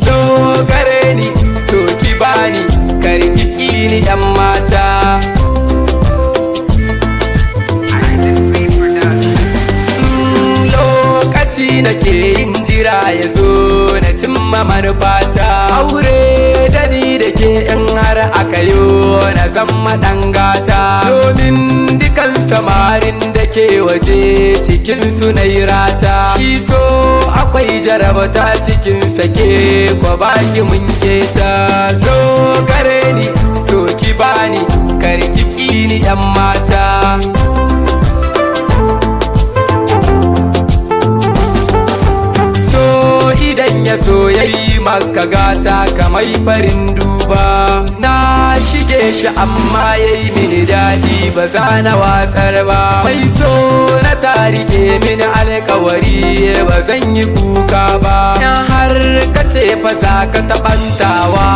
Zogareni to ki bani kar ki ƙini 'yan mata. Lokaci nake yin jira ya zo na cimma manufata. Aure da ni da ke in har aka yo na zama ɗan gata. Domin dukan samarin da ke waje cikin su na yi rata. Shi so akwai jarabata cikin sake ko baki mun keta. Zogareni to ki bani kar ki ƙini 'yan mata. Idan ya so ya yi maka gata kamar farin duba. Na shige shi amma ya yi mini daɗi ba za na watsar ba. Mai so na tarike mini alkawari ba zan yi kuka ba. In har ka ce fa za ka taɓantawa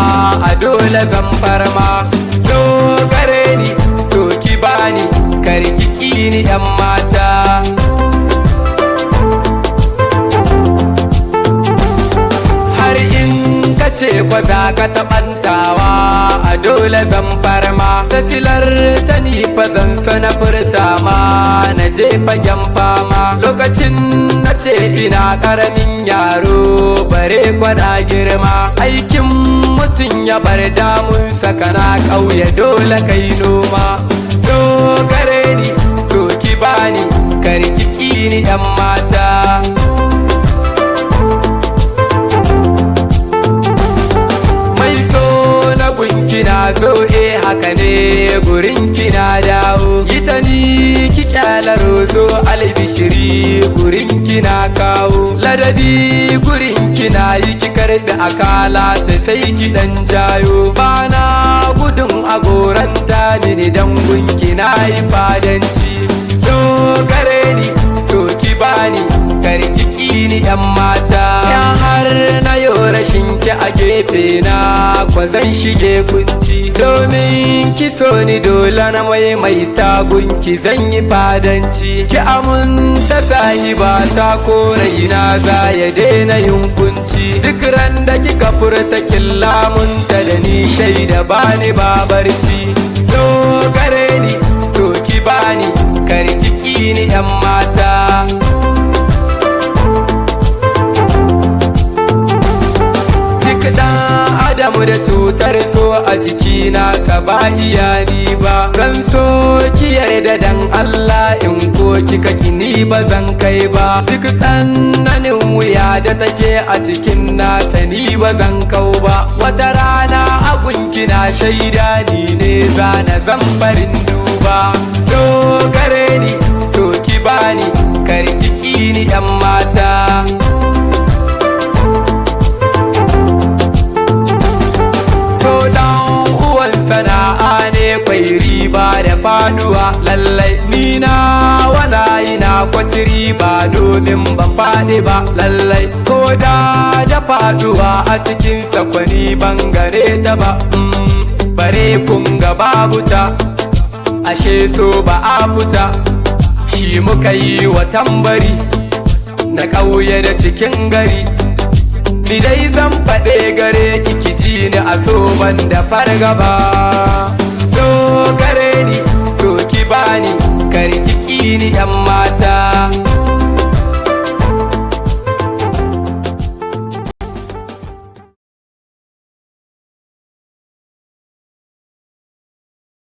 a dole zan farma. Zogareni to ki bani kar ki ƙini 'yan mata. Ce kwa za ka taɓantawa a dole zan farma. Tafilar ta ni fa zan sana furta ma na je fagen fama. Lokacin na ce ina ƙaramin yaro bare kwana girma. Aikin mutum ya bar damun sakana ƙauye dole kai noma. Zogareni to ki bani kar ki ƙini 'yan mata. Kina so haka ne gurin kina dawo. Ita ni ki kyala rozo albishiri gurin kina kawo. Ladabi gurin kina yi ki karɓi akala ta sai ki dan jayo. Bana gudun agoranta mini dan gun kina yi fadanci. Zogareni to ki bani kar ki ƙini 'yan mata. Ya har na yo rashin ki a gefe na kwa zan shige kunci. Domin ki so ni dole na maimaita gunki zan yi fadanci. Ki amunta sahiba ta ko raina za ya daina yin kunci. Duk ran da kika furta kin lamunta da ni shaida bani babarci. Zogareni to ki bani kar ki ƙini 'yan mata. Adamu da cutar so a jikina ka ba iyani ba. Zan so ki yarda dan Allah in ko kika kini ba zan kai ba. Duk tsananin wuya da take a cikin nasa ni ba zan kau ba. Wata rana agunki na shaida ni ne zana zan barin duba. Zogareni to ki bani kar ki ƙini 'yan mata. Sana'a ne kwai riba da faduwa lallai. Ni na wana yi na kwaci riba domin ban faɗi ba lallai. Ko da faduwa a cikin sakwani ban gare ta ba. Bare kun ga babu ta ashe so ba a fita. Shi muka yi wa tambari na ƙauye da cikin gari. Ni dai zan faɗe gare ki ji ni a so ban da fargaba.